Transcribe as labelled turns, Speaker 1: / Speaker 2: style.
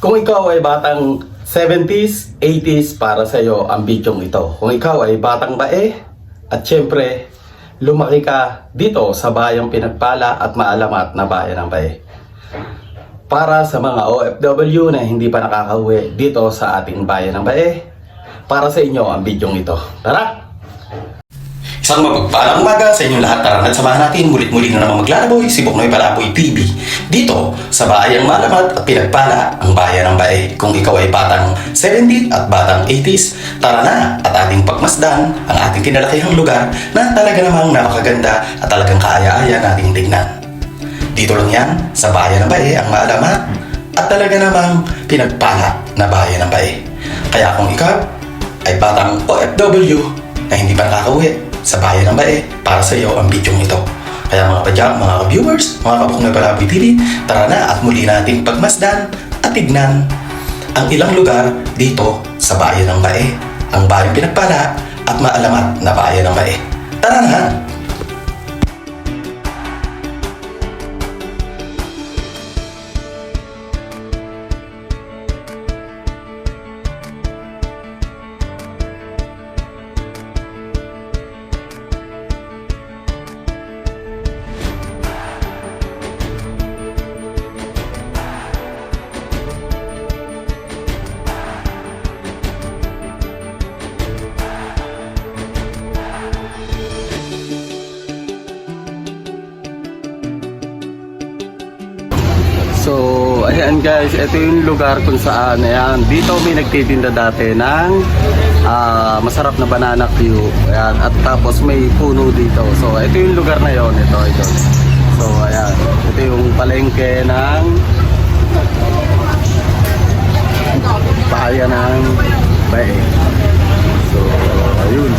Speaker 1: Kung ikaw ay batang 70s, 80s, para sa iyo ang bidyong ito. Kung ikaw ay batang bae, at syempre, lumaki ka dito sa bayang pinagpala at maalamat na bayan ng Bae. Para sa mga OFW na hindi pa nakakauwi dito sa ating bayan ng Bae, para sa inyo ang bidyong ito. Tara! Isang mapagpalang umaga sa inyong lahat. Tara at samahan natin mulit-muli na naman maglalaboy si Boknoy Palaboy TV dito sa bayang malamat at pinagpala ang bayan ng Bae. Kung ikaw ay batang 70 at batang 80s, tara na at ating pagmasdan ang ating kinalakihang lugar na talaga namang napakaganda at talagang kaaya-aya nating tignan. Dito lang yan sa bayan ng Bae ang maalamat at talaga namang pinagpala na bayan ng Bae. Kaya kung ikaw ay batang OFW na hindi pa nakakauwi sa bayan ng Bae, para sa iyo ang bidyong ito. Kaya mga padyang, mga viewers, mga Boknoy Palaboy TV, tara na at muli nating pagmasdan at tignan ang ilang lugar dito sa bayan ng Bae, ang bayang pinagpala at maalamat na bayan ng Bae. Tara na! So, ayan guys, ito yung lugar kung saan, ayan, dito may nagtitinda dati ng masarap na banana Q. Ayan, at tapos may puno dito. So, ito yung lugar na yon, ito. So, ayan, ito yung palengke ng bayan ng Bae. So, ayun.